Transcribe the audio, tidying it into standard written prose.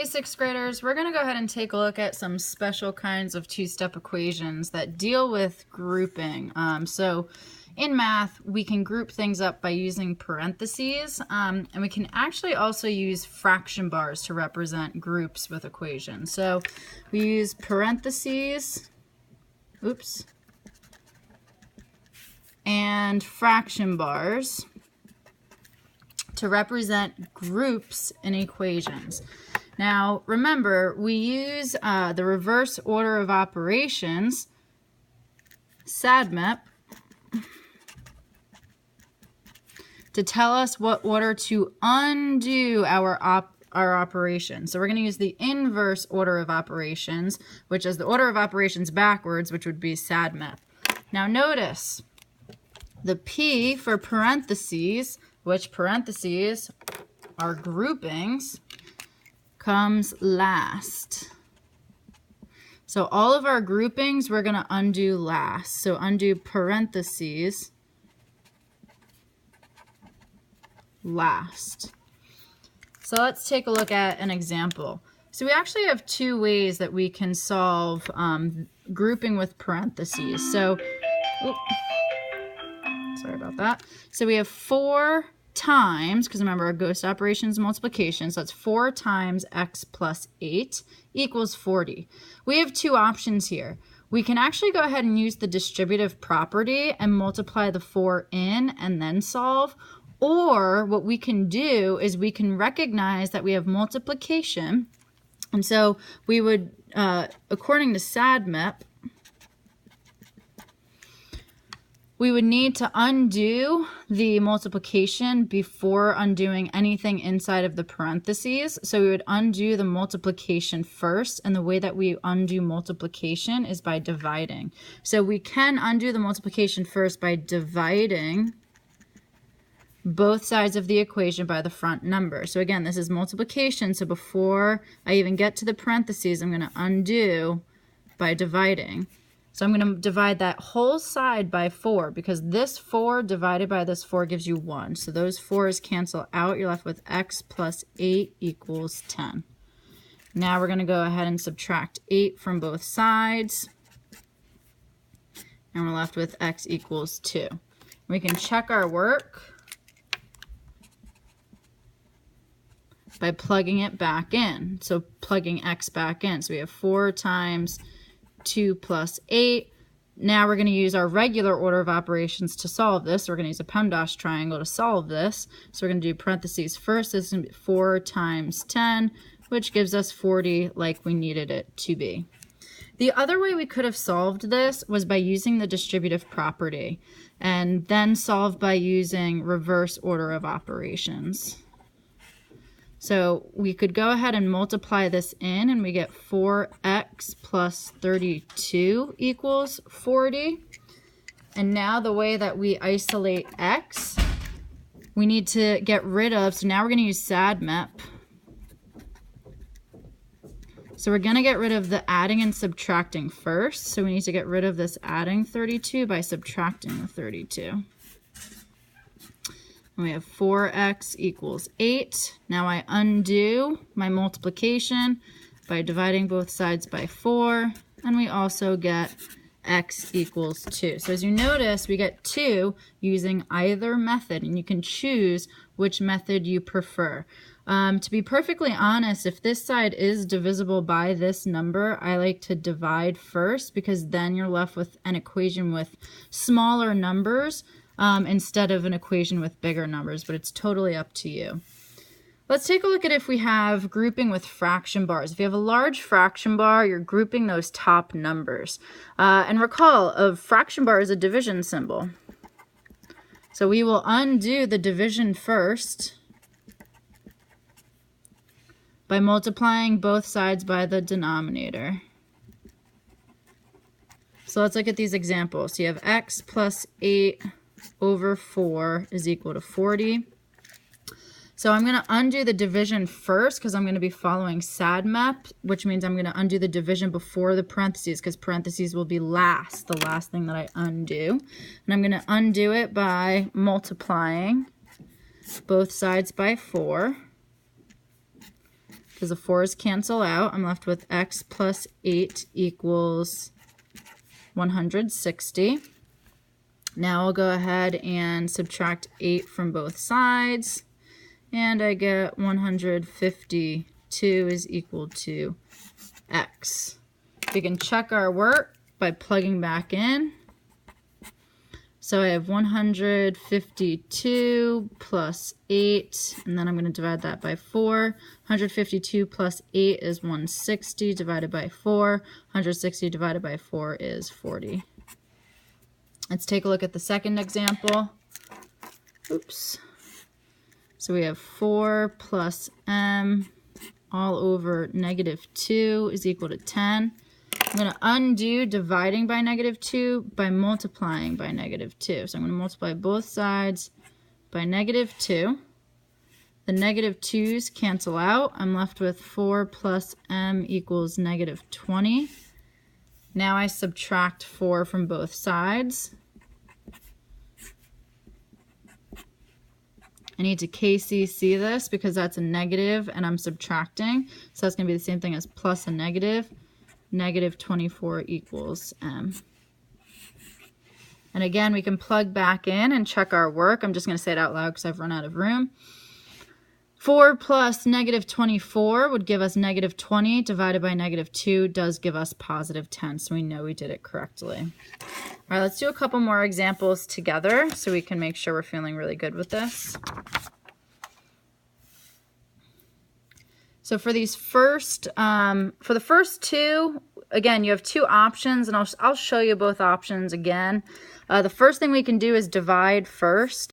Hey, sixth graders, we're going to go ahead and take a look at some special kinds of two-step equations that deal with grouping. So in math, we can group things up by using parentheses, and we can actually also use fraction bars to represent groups with equations. So we use parentheses, and fraction bars to represent groups in equations. Now, remember, we use the reverse order of operations, SADMEP, to tell us what order to undo our operation. So we're going to use the inverse order of operations, which is the order of operations backwards, which would be SADMEP. Now notice, the P for parentheses, which parentheses are groupings, comes last. So all of our groupings we're going to undo last. So undo parentheses last. So let's take a look at an example. So we actually have two ways that we can solve grouping with parentheses. So, sorry about that. So we have 4 times, because remember our ghost operation is multiplication, so that's 4 times x plus 8 equals 40. We have two options here. We can actually go ahead and use the distributive property and multiply the 4 in and then solve, or what we can do is we can recognize that we have multiplication, and so we would, according to SADMEP, we would need to undo the multiplication before undoing anything inside of the parentheses. So we would undo the multiplication first, and the way that we undo multiplication is by dividing. So we can undo the multiplication first by dividing both sides of the equation by the front number. So again, this is multiplication, so before I even get to the parentheses, I'm going to undo by dividing. So I'm going to divide that whole side by 4, because this 4 divided by this 4 gives you 1. So those 4's cancel out. You're left with x plus 8 equals 10. Now we're going to go ahead and subtract 8 from both sides. And we're left with x equals 2. We can check our work by plugging it back in. So plugging x back in. So we have 4 times 2 plus 8. Now we're going to use our regular order of operations to solve this. We're going to use a PEMDAS triangle to solve this. So we're going to do parentheses first. This is going to be 4 times 10, which gives us 40 like we needed it to be. The other way we could have solved this was by using the distributive property, and then solve by using reverse order of operations. So we could go ahead and multiply this in, and we get 4x plus 32 equals 40. And now the way that we isolate x, we need to get rid of, so now we're going to use SADMEP. So we're going to get rid of the adding and subtracting first. So we need to get rid of this adding 32 by subtracting the 32. And we have 4x equals 8. Now I undo my multiplication by dividing both sides by 4. And we also get x equals 2. So as you notice, we get 2 using either method. And you can choose which method you prefer. To be perfectly honest, if this side is divisible by this number, I like to divide first, because then you're left with an equation with smaller numbers instead of an equation with bigger numbers, but it's totally up to you. Let's take a look at if we have grouping with fraction bars. If you have a large fraction bar, you're grouping those top numbers. And recall, a fraction bar is a division symbol. So we will undo the division first by multiplying both sides by the denominator. So let's look at these examples. So you have x plus 8 over 4 is equal to 40. So I'm going to undo the division first, because I'm going to be following SADMEP, which means I'm going to undo the division before the parentheses, because parentheses will be last, the last thing that I undo. And I'm going to undo it by multiplying both sides by 4. because the 4's cancel out. I'm left with x plus 8 equals 160. Now I'll go ahead and subtract 8 from both sides, and I get 152 is equal to x. We can check our work by plugging back in. So I have 152 plus 8, and then I'm going to divide that by 4. 152 plus 8 is 160 divided by 4. 160 divided by 4 is 40. Let's take a look at the second example. Oops. So we have 4 plus m all over negative 2 is equal to 10. I'm going to undo dividing by negative 2 by multiplying by negative 2. So I'm going to multiply both sides by negative 2. The negative 2's cancel out. I'm left with 4 plus m equals negative 20. Now I subtract 4 from both sides. I need to KCC this because that's a negative and I'm subtracting. So that's going to be the same thing as plus a negative. Negative 24 equals m. And again, we can plug back in and check our work. I'm just going to say it out loud because I've run out of room. 4 plus negative 24 would give us negative 20 divided by negative 2 does give us positive 10. So we know we did it correctly. All right, let's do a couple more examples together so we can make sure we're feeling really good with this. So for these first, for the first two, again, you have two options, and I'll show you both options again. The first thing we can do is divide first.